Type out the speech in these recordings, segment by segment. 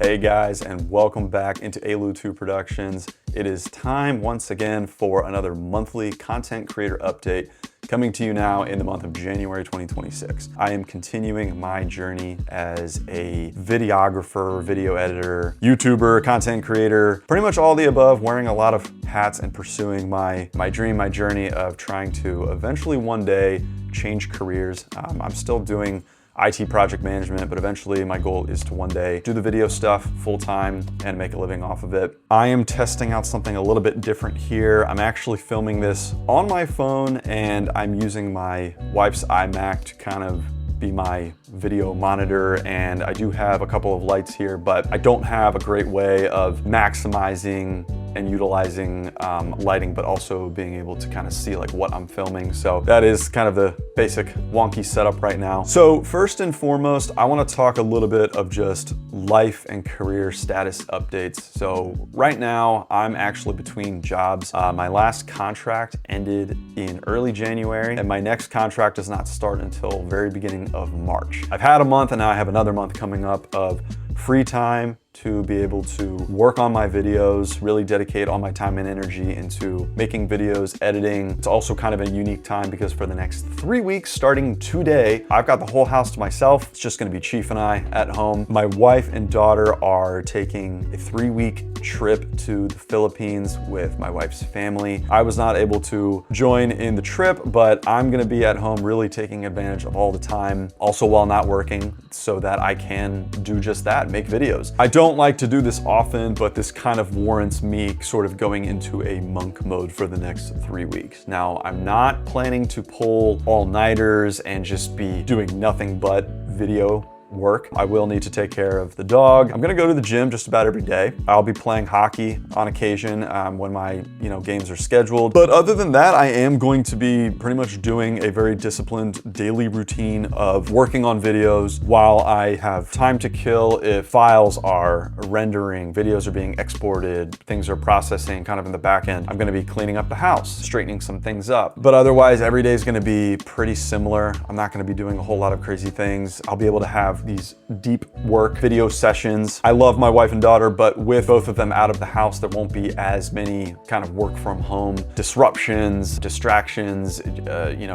Hey guys, and welcome back into ALU2 Productions. It is time once again for another monthly content creator update coming to you now in the month of January 2026. I am continuing my journey as a videographer, video editor, YouTuber, content creator, pretty much all the above, wearing a lot of hats and pursuing my dream, my journey of trying to eventually one day change careers. I'm still doing IT project management, but eventually my goal is to one day do the video stuff full time and make a living off of it. I am testing out something a little bit different here. I'm actually filming this on my phone and I'm using my wife's iMac to kind of be my video monitor, and I do have a couple of lights here, but I don't have a great way of maximizing and utilizing lighting, but also being able to kind of see like what I'm filming. So that is kind of the basic wonky setup right now. So first and foremost, I want to talk a little bit of just life and career status updates. So right now I'm actually between jobs. My last contract ended in early January and my next contract does not start until very beginning of March. I've had a month and now I have another month coming up of free time to be able to work on my videos, really dedicate all my time and energy into making videos, editing. It's also kind of a unique time because for the next 3 weeks, starting today, I've got the whole house to myself. It's just gonna be Chief and I at home. My wife and daughter are taking a 3-week trip to the Philippines with my wife's family. I was not able to join in the trip, but I'm gonna be at home really taking advantage of all the time, also while not working, so that I can do just that, make videos. I don't like to do this often, but this kind of warrants me sort of going into a monk mode for the next 3 weeks. Now, I'm not planning to pull all-nighters and just be doing nothing but video work. I will need to take care of the dog. I'm gonna go to the gym just about every day. I'll be playing hockey on occasion when my games are scheduled. But other than that, I am going to be pretty much doing a very disciplined daily routine of working on videos while I have time to kill. If files are rendering, videos are being exported, things are processing kind of in the back end, I'm gonna be cleaning up the house, straightening some things up. But otherwise, every day is gonna be pretty similar. I'm not gonna be doing a whole lot of crazy things. I'll be able to have these deep work video sessions. I love my wife and daughter, but with both of them out of the house, there won't be as many kind of work from home disruptions, distractions,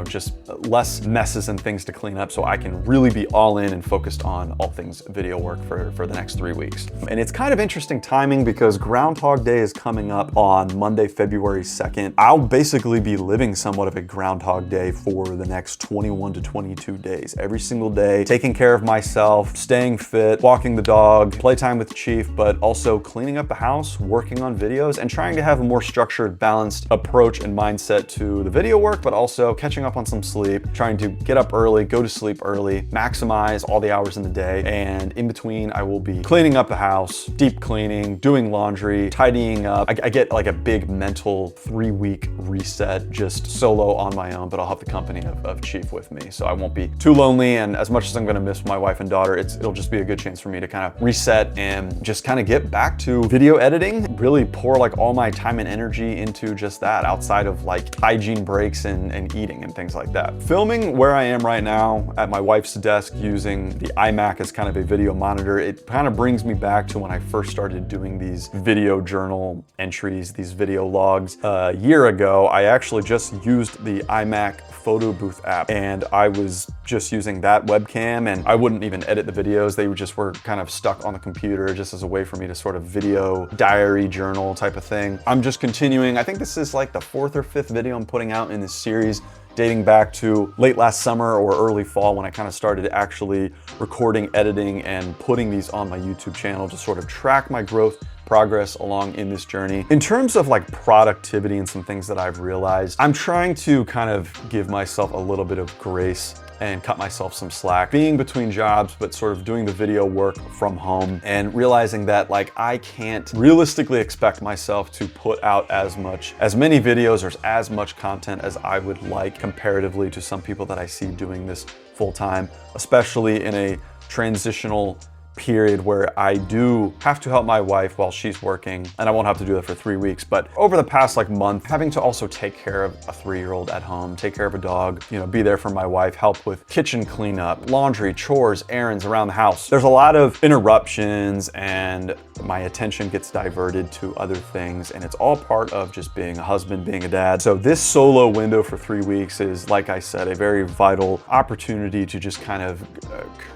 just less messes and things to clean up, so I can really be all in and focused on all things video work for the next 3 weeks. And it's kind of interesting timing because Groundhog Day is coming up on Monday, February 2nd. I'll basically be living somewhat of a Groundhog Day for the next 21 to 22 days. Every single day, taking care of myself, staying fit, walking the dog, playtime with Chief, but also cleaning up the house, working on videos, and trying to have a more structured, balanced approach and mindset to the video work, but also catching up on some sleep, trying to get up early, go to sleep early, maximize all the hours in the day. And in between, I will be cleaning up the house, deep cleaning, doing laundry, tidying up. I get like a big mental 3-week reset just solo on my own, but I'll have the company of Chief with me. So I won't be too lonely. And as much as I'm gonna miss my wife and daughter, it'll just be a good chance for me to kind of reset and just kind of get back to video editing, really pour like all my time and energy into just that outside of like hygiene breaks and eating and things like that. Filming where I am right now at my wife's desk using the iMac as kind of a video monitor, it kind of brings me back to when I first started doing these video journal entries, these video logs. A year ago, I actually just used the iMac photo booth app and I was just using that webcam and I wouldn't even edit the videos. They just were kind of stuck on the computer just as a way for me to sort of video diary journal type of thing. I'm just continuing. I think this is like the 4th or 5th video I'm putting out in this series, dating back to late last summer or early fall when I kind of started actually recording, editing, and putting these on my YouTube channel to sort of track my growth, progress along in this journey. In terms of like productivity and some things that I've realized, I'm trying to kind of give myself a little bit of grace and cut myself some slack. Being between jobs, but sort of doing the video work from home and realizing that like I can't realistically expect myself to put out as many videos or as much content as I would like comparatively to some people that I see doing this full time, especially in a transitional period where I do have to help my wife while she's working, and I won't have to do that for 3 weeks. But over the past month, having to also take care of a 3-year-old at home, take care of a dog, be there for my wife, help with kitchen cleanup, laundry, chores, errands around the house. There's a lot of interruptions and my attention gets diverted to other things, and it's all part of just being a husband, being a dad. So this solo window for 3 weeks is, like I said, a very vital opportunity to just kind of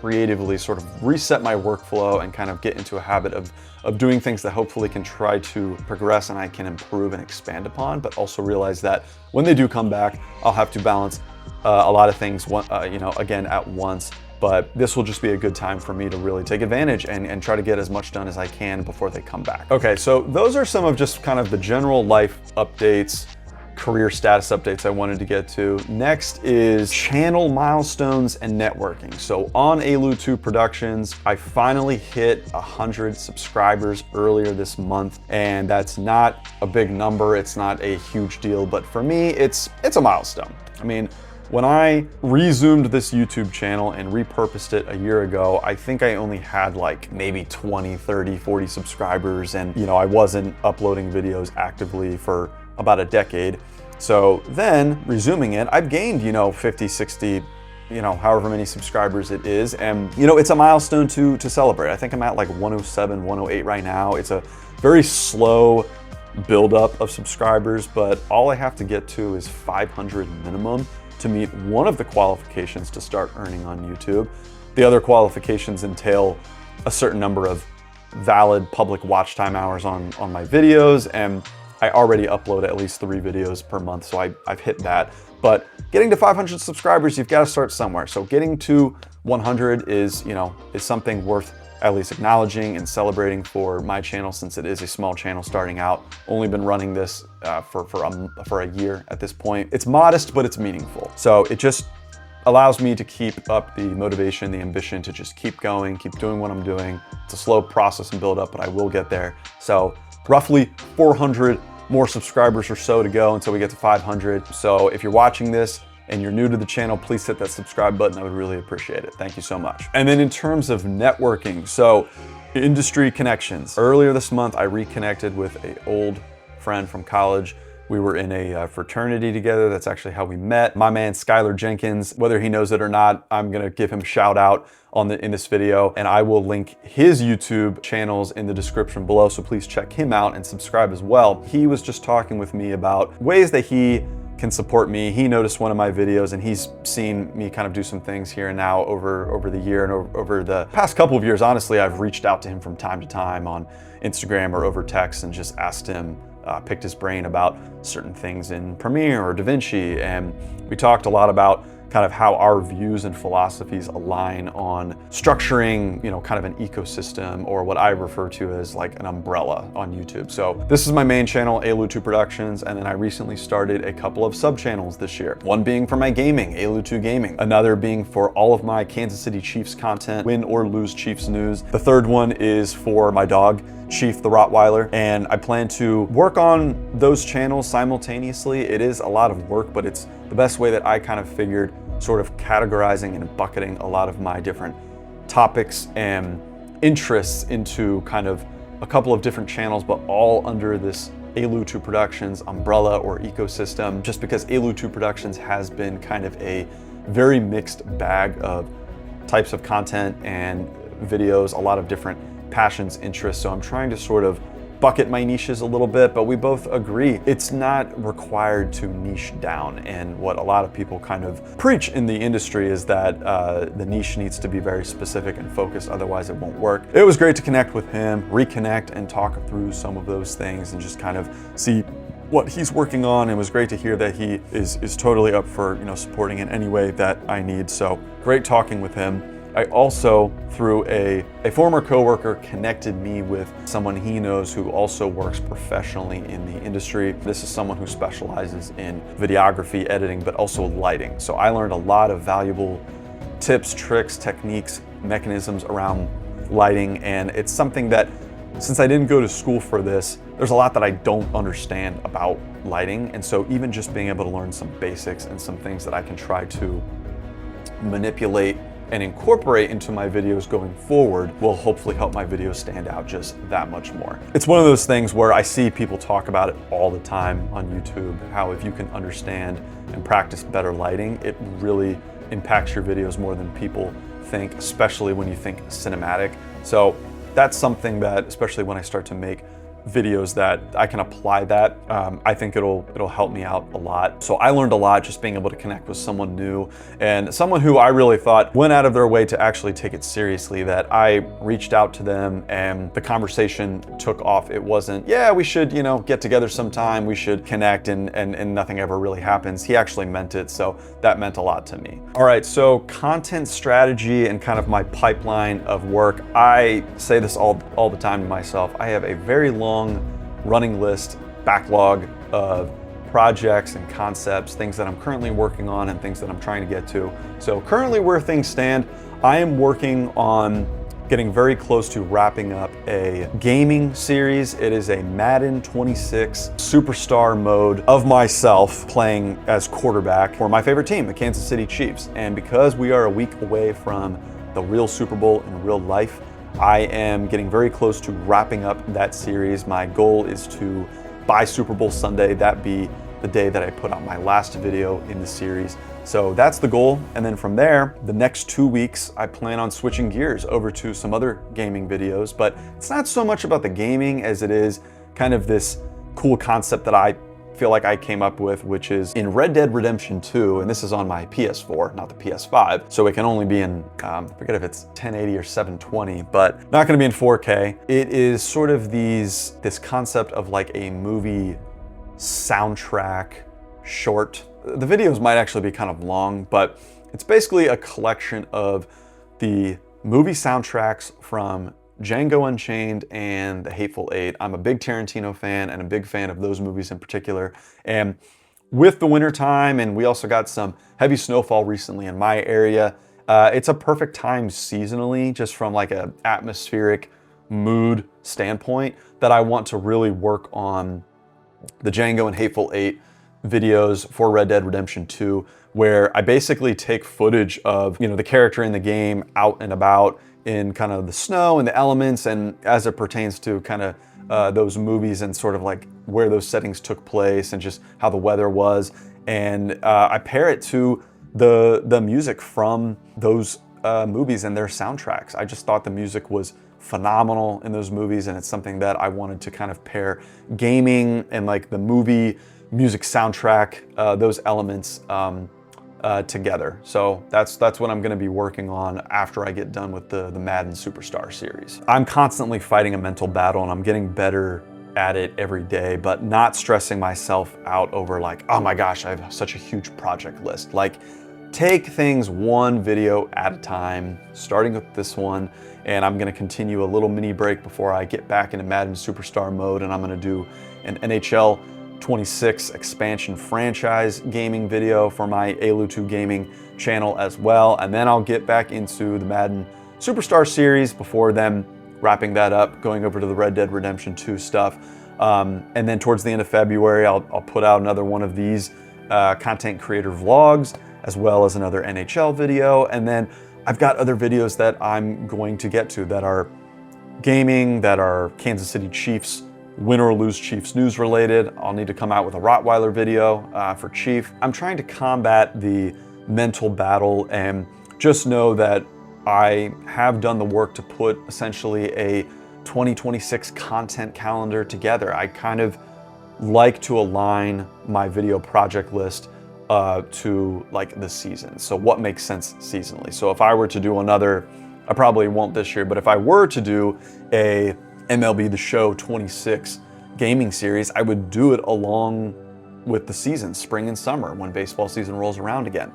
creatively sort of reset my workflow and kind of get into a habit of doing things that hopefully can try to progress and I can improve and expand upon, but also realize that when they do come back, I'll have to balance a lot of things, again, at once. But this will just be a good time for me to really take advantage and try to get as much done as I can before they come back. Okay, so those are some of just kind of the general life updates, career status updates I wanted to get to. Next is channel milestones and networking. So on ALU2 Productions, I finally hit 100 subscribers earlier this month, and that's not a big number. It's not a huge deal, but for me, it's a milestone. I mean, when I resumed this YouTube channel and repurposed it a year ago, I think I only had maybe 20, 30, 40 subscribers, and I wasn't uploading videos actively for about a decade. So then resuming it, I've gained 50, 60, however many subscribers it is, and it's a milestone to celebrate. I think I'm at 107, 108 right now. It's a very slow buildup of subscribers, but all I have to get to is 500 minimum to meet one of the qualifications to start earning on YouTube. The other qualifications entail a certain number of valid public watch time hours on my videos, and I already upload at least 3 videos per month, so I've hit that. But getting to 500 subscribers, you've got to start somewhere. So getting to 100 is something worth at least acknowledging and celebrating for my channel, since it is a small channel starting out. Only been running this for a year at this point. It's modest, but it's meaningful. So it just allows me to keep up the motivation, the ambition to just keep going, keep doing what I'm doing. It's a slow process and build up, but I will get there. So roughly 400 more subscribers or so to go until we get to 500. So if you're watching this and you're new to the channel, please hit that subscribe button. I would really appreciate it. Thank you so much. And then in terms of networking, so industry connections. Earlier this month, I reconnected with an old friend from college. We were in a fraternity together. That's actually how we met. My man, Skyler Jenkins, whether he knows it or not, I'm gonna give him a shout out in this video, and I will link his YouTube channels in the description below, so please check him out and subscribe as well. He was just talking with me about ways that he can support me. He noticed one of my videos and he's seen me kind of do some things here and now over the year, and over the past couple of years, honestly, I've reached out to him from time to time on Instagram or over text and just asked him, picked his brain about certain things in Premiere or DaVinci, and we talked a lot about kind of how our views and philosophies align on structuring, kind of an ecosystem, or what I refer to as an umbrella on YouTube. So this is my main channel, ALU2 Productions, and then I recently started a couple of sub-channels this year. One being for my gaming, ALU2 Gaming. Another being for all of my Kansas City Chiefs content, win or lose Chiefs news. The third one is for my dog, Chief the Rottweiler, and I plan to work on those channels simultaneously. It is a lot of work, but it's the best way that I kind of figured, sort of categorizing and bucketing a lot of my different topics and interests into kind of a couple of different channels, but all under this ALU2 Productions umbrella or ecosystem, just because ALU2 Productions has been kind of a very mixed bag of types of content and videos, a lot of different passions, interests. So I'm trying to sort of bucket my niches a little bit, but we both agree it's not required to niche down. And what a lot of people kind of preach in the industry is that the niche needs to be very specific and focused, otherwise it won't work. It was great to connect with him, reconnect and talk through some of those things and just kind of see what he's working on. It was great to hear that he is totally up for supporting in any way that I need. So great talking with him. I also, through a former coworker, connected me with someone he knows who also works professionally in the industry. This is someone who specializes in videography, editing, but also lighting. So I learned a lot of valuable tips, tricks, techniques, mechanisms around lighting, and it's something that, since I didn't go to school for this, there's a lot that I don't understand about lighting. And so even just being able to learn some basics and some things that I can try to manipulate and incorporate into my videos going forward will hopefully help my videos stand out just that much more. It's one of those things where I see people talk about it all the time on YouTube, how if you can understand and practice better lighting, it really impacts your videos more than people think, especially when you think cinematic. So that's something that, especially when I start to make videos, that I can apply that. I think it'll help me out a lot. So I learned a lot just being able to connect with someone new and someone who I really thought went out of their way to actually take it seriously, that I reached out to them and the conversation took off. It wasn't, yeah, we should, get together sometime, we should connect, and nothing ever really happens. He actually meant it, so that meant a lot to me. All right, so content strategy and kind of my pipeline of work. I say this all the time to myself. I have a very long running list, backlog of projects and concepts, things that I'm currently working on and things that I'm trying to get to. So currently where things stand, I am working on getting very close to wrapping up a gaming series. It is a Madden 26 superstar mode of myself playing as quarterback for my favorite team, the Kansas City Chiefs. And because we are a week away from the real Super Bowl in real life, I am getting very close to wrapping up that series. My goal is to, by Super Bowl Sunday, that be the day that I put out my last video in the series. So that's the goal. And then from there, the next 2 weeks, I plan on switching gears over to some other gaming videos, but it's not so much about the gaming as it is kind of this cool concept that I feel like I came up with, which is in Red Dead Redemption 2, and this is on my PS4, not the PS5, so it can only be in, I forget if it's 1080 or 720, but not gonna be in 4K. It is sort of this concept of like a movie soundtrack short. The videos might actually be kind of long, but it's basically a collection of the movie soundtracks from Django Unchained and The Hateful Eight. I'm a big Tarantino fan and a big fan of those movies in particular. And with the winter time, and we also got some heavy snowfall recently in my area, it's a perfect time seasonally, just from like a atmospheric mood standpoint, that I want to really work on the Django and Hateful Eight videos for Red Dead Redemption 2, where I basically take footage of, the character in the game out and about in kind of the snow and the elements, and as it pertains to kind of those movies and sort of like where those settings took place and just how the weather was. And I pair it to the music from those movies and their soundtracks. I just thought the music was phenomenal in those movies, and it's something that I wanted to kind of pair gaming and like the movie music soundtrack, those elements together. So that's what I'm going to be working on after I get done with the Madden Superstar series. I'm constantly fighting a mental battle, and I'm getting better at it every day, but not stressing myself out over like, oh my gosh, I have such a huge project list. Like, take things one video at a time, starting with this one, and I'm going to continue a little mini break before I get back into Madden Superstar mode, and I'm going to do an NHL 26 expansion franchise gaming video for my ALU 2 gaming channel as well. And then I'll get back into the Madden Superstar series before then wrapping that up, going over to the Red Dead Redemption 2 stuff. And then towards the end of February, I'll put out another one of these content creator vlogs, as well as another NHL video. And then I've got other videos that I'm going to get to that are gaming, that are Kansas City Chiefs win or lose Chiefs news related. I'll need to come out with a Rottweiler video for Chief. I'm trying to combat the mental battle, and just know that I have done the work to put essentially a 2026 content calendar together. I kind of like to align my video project list to like the season. So what makes sense seasonally? So if I were to do another, I probably won't this year, but if I were to do a MLB The Show 26 gaming series, I would do it along with the season, spring and summer, when baseball season rolls around again.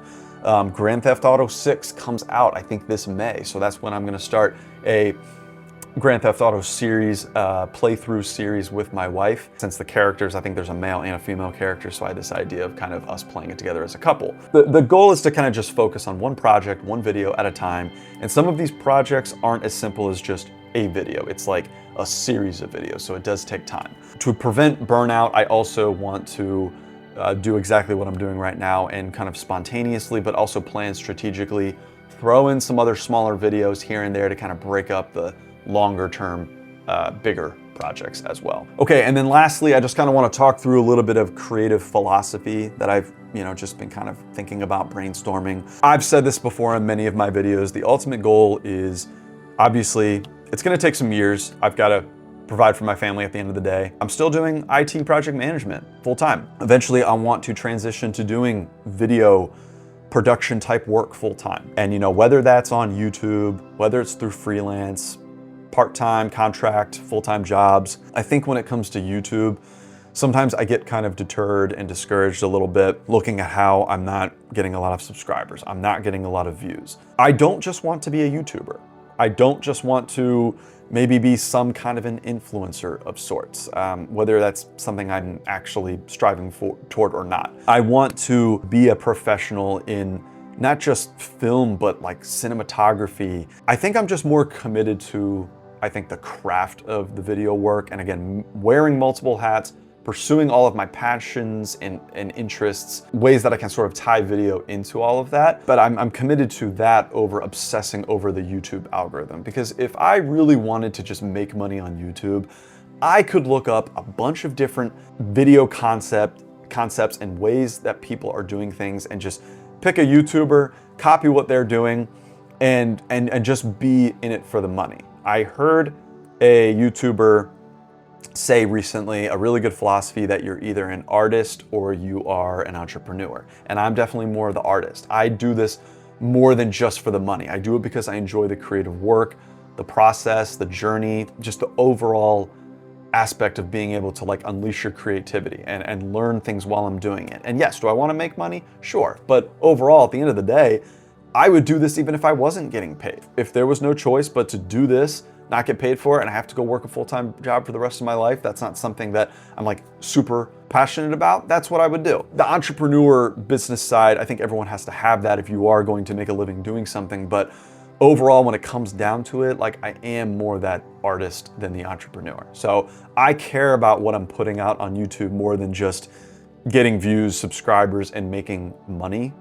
Grand Theft Auto 6 comes out, I think, this May, so that's when I'm going to start a Grand Theft Auto series, playthrough series with my wife. Since the characters, I think there's a male and a female character, so I had this idea of kind of us playing it together as a couple. The goal is to kind of just focus on one project, one video at a time, and some of these projects aren't as simple as just a video. It's like a series of videos, so it does take time. To prevent burnout, I also want to do exactly what I'm doing right now, and kind of spontaneously, but also plan strategically throw in some other smaller videos here and there to kind of break up the longer term, bigger projects as well. Okay, and then lastly, I just kind of want to talk through a little bit of creative philosophy that I've, just been kind of thinking about brainstorming. I've said this before in many of my videos. The ultimate goal is, obviously, it's going to take some years. I've got to provide for my family at the end of the day. I'm still doing IT project management full time. Eventually, I want to transition to doing video production type work full time. And whether that's on YouTube, whether it's through freelance, part-time, contract, full-time jobs. I think when it comes to YouTube, sometimes I get kind of deterred and discouraged a little bit looking at how I'm not getting a lot of subscribers. I'm not getting a lot of views. I don't just want to be a YouTuber. I don't just want to maybe be some kind of an influencer of sorts, whether that's something I'm actually striving toward or not. I want to be a professional in not just film, but like cinematography. I think I'm just more committed to, the craft of the video work. And again, wearing multiple hats, pursuing all of my passions and interests, ways that I can sort of tie video into all of that. But I'm committed to that over obsessing over the YouTube algorithm. Because if I really wanted to just make money on YouTube, I could look up a bunch of different video concepts and ways that people are doing things and just pick a YouTuber, copy what they're doing, and just be in it for the money. I heard a YouTuber say recently a really good philosophy that you're either an artist or you are an entrepreneur. And I'm definitely more the artist. I do this more than just for the money. I do it because I enjoy the creative work, the process, the journey, just the overall aspect of being able to like unleash your creativity and learn things while I'm doing it. And yes, do I want to make money? Sure. But overall, at the end of the day, I would do this even if I wasn't getting paid. If there was no choice but to do this, not get paid for it, and I have to go work a full-time job for the rest of my life, that's not something that I'm like super passionate about, that's what I would do. The entrepreneur business side, I think everyone has to have that if you are going to make a living doing something, but overall, when it comes down to it, like I am more that artist than the entrepreneur. So I care about what I'm putting out on YouTube more than just getting views, subscribers, and making money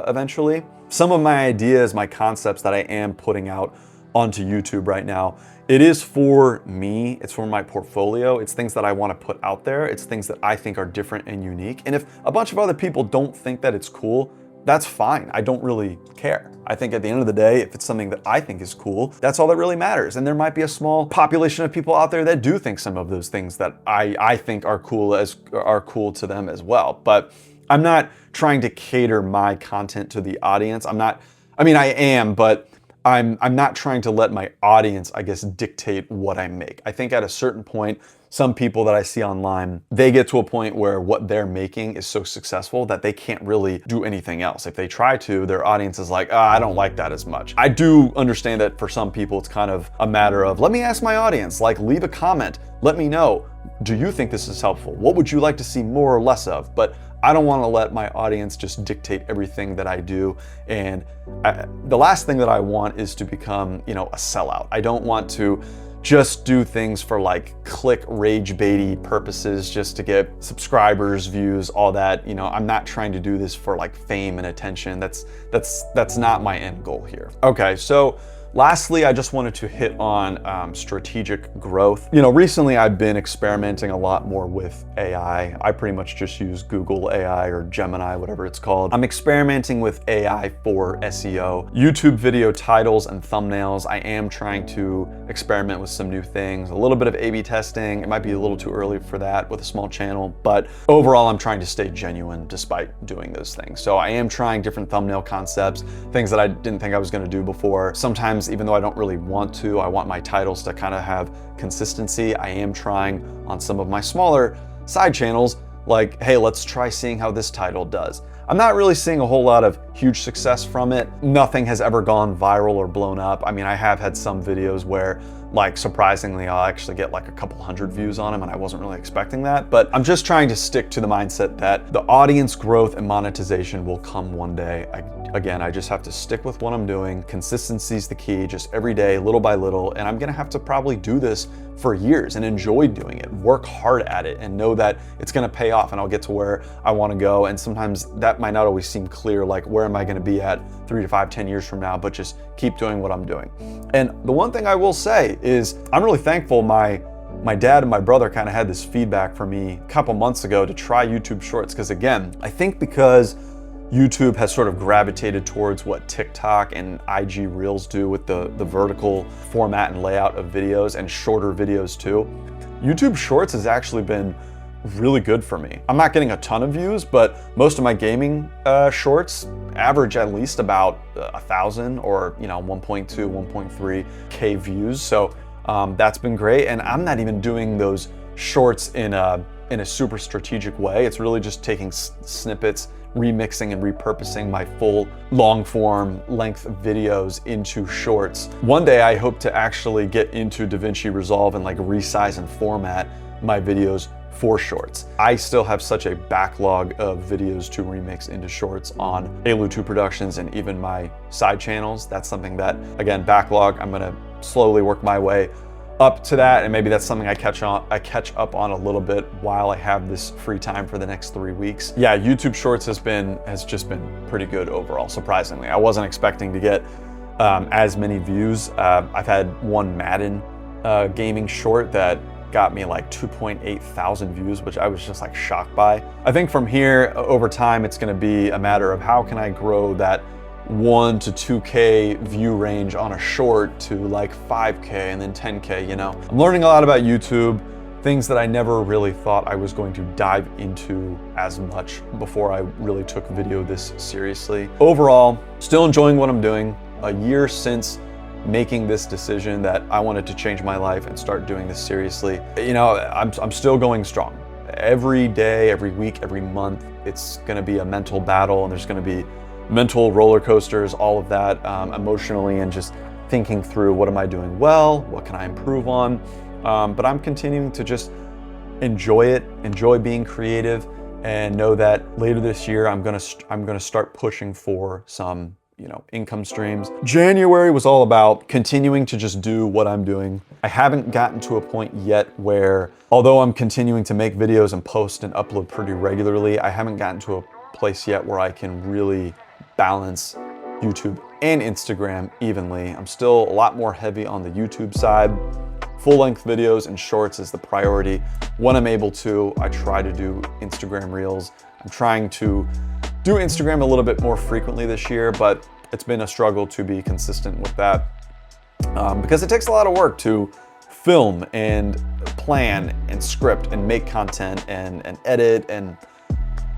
eventually. Some of my ideas, my concepts that I am putting out onto YouTube right now, it is for me, it's for my portfolio, it's things that I want to put out there, it's things that I think are different and unique. And if a bunch of other people don't think that it's cool, that's fine. I don't really care. I think at the end of the day, if it's something that I think is cool, that's all that really matters. And there might be a small population of people out there that do think some of those things that I think are cool to them as well. But I'm not trying to cater my content to the audience. I am, but I'm not trying to let my audience, I guess, dictate what I make. I think at a certain point, some people that I see online, they get to a point where what they're making is so successful that they can't really do anything else. If they try to, their audience is like, I don't like that as much. I do understand that for some people, it's kind of a matter of, let me ask my audience, like leave a comment, let me know, do you think this is helpful? What would you like to see more or less of? But I don't want to let my audience just dictate everything that I do. And the last thing that I want is to become, a sellout. I don't want to just do things for like click rage baity purposes just to get subscribers, views, all that. I'm not trying to do this for like fame and attention. That's not my end goal here. Okay, so lastly, I just wanted to hit on strategic growth. Recently I've been experimenting a lot more with AI. I pretty much just use Google AI or Gemini, whatever it's called. I'm experimenting with AI for SEO. YouTube video titles and thumbnails, I am trying to experiment with some new things. A little bit of A/B testing. It might be a little too early for that with a small channel, but overall I'm trying to stay genuine despite doing those things. So I am trying different thumbnail concepts, things that I didn't think I was gonna do before. Sometimes even though I don't really want to, I want my titles to kind of have consistency. I am trying on some of my smaller side channels, like, hey, let's try seeing how this title does. I'm not really seeing a whole lot of huge success from it. Nothing has ever gone viral or blown up. I have had some videos where, like, surprisingly, I'll actually get like a couple hundred views on them, and I wasn't really expecting that. But I'm just trying to stick to the mindset that the audience growth and monetization will come one day. Again, I just have to stick with what I'm doing. Consistency is the key, just every day, little by little. And I'm gonna have to probably do this for years and enjoy doing it, work hard at it, and know that it's gonna pay off and I'll get to where I wanna go. And sometimes that might not always seem clear, like where where am I gonna be at 3 to 5, 10 years from now, but just keep doing what I'm doing. And the one thing I will say is I'm really thankful my dad and my brother kind of had this feedback for me a couple months ago to try YouTube Shorts, because again, I think because YouTube has sort of gravitated towards what TikTok and IG Reels do with the vertical format and layout of videos, and shorter videos too. YouTube Shorts has actually been really good for me. I'm not getting a ton of views, but most of my gaming shorts average at least about 1,000 or 1.2, 1.3K views. So that's been great. And I'm not even doing those shorts in a super strategic way. It's really just taking snippets, remixing and repurposing my full long form length videos into shorts. One day I hope to actually get into DaVinci Resolve and like resize and format my videos for shorts. I still have such a backlog of videos to remix into shorts on ALU2 Productions and even my side channels. That's something that, again, backlog, I'm gonna slowly work my way up to that, and maybe that's something I catch up on a little bit while I have this free time for the next 3 weeks. Yeah, YouTube Shorts has just been pretty good overall, surprisingly. I wasn't expecting to get as many views. I've had one Madden gaming short that got me like 2.8 thousand views, which I was just like shocked by. I think from here over time, it's gonna be a matter of how can I grow that 1 to 2K view range on a short to like 5K and then 10K, I'm learning a lot about YouTube, things that I never really thought I was going to dive into as much before I really took video this seriously. Overall, still enjoying what I'm doing. A year since making this decision that I wanted to change my life and start doing this seriously, I'm still going strong. Every day, every week, every month, it's gonna be a mental battle, and there's gonna be mental roller coasters, all of that, emotionally, and just thinking through what am I doing well, what can I improve on, but I'm continuing to just enjoy it, enjoy being creative, and know that later this year I'm gonna start pushing for some income streams. January was all about continuing to just do what I'm doing. I haven't gotten to a point yet where, although I'm continuing to make videos and post and upload pretty regularly, I haven't gotten to a place yet where I can really balance YouTube and Instagram evenly. I'm still a lot more heavy on the YouTube side. Full-length videos and shorts is the priority. When I'm able to, I try to do Instagram Reels. I'm trying to do Instagram a little bit more frequently this year, but it's been a struggle to be consistent with that because it takes a lot of work to film and plan and script and make content and edit and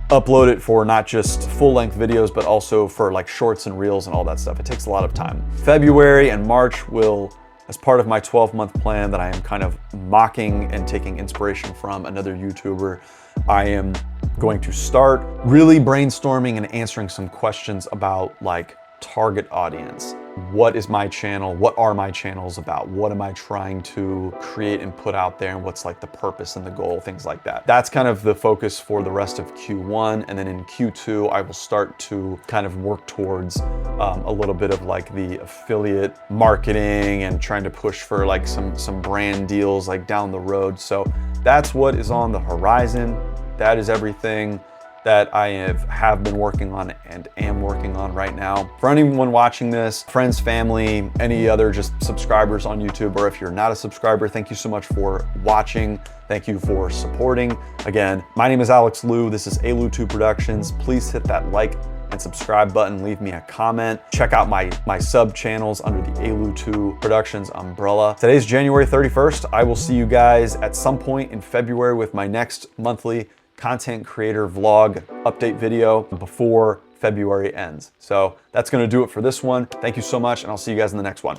upload it for not just full-length videos, but also for like shorts and reels and all that stuff. It takes a lot of time. February and March will, as part of my 12-month plan that I am kind of mocking and taking inspiration from another YouTuber, I am going to start really brainstorming and answering some questions about like target audience. What is my channel? What are my channels about? What am I trying to create and put out there? And what's like the purpose and the goal, things like that. That's kind of the focus for the rest of Q1. And then in Q2, I will start to kind of work towards a little bit of like the affiliate marketing and trying to push for like some brand deals like down the road. So that's what is on the horizon. That is everything that I have been working on and am working on right now. For anyone watching this, friends, family, any other just subscribers on YouTube, or if you're not a subscriber, thank you so much for watching. Thank you for supporting. Again, my name is Alex Liu. This is ALU2 Productions. Please hit that like and subscribe button, leave me a comment. Check out my sub channels under the ALU2 Productions umbrella. Today's January 31st. I will see you guys at some point in February with my next monthly content creator vlog update video before February ends. So that's gonna do it for this one. Thank you so much, and I'll see you guys in the next one.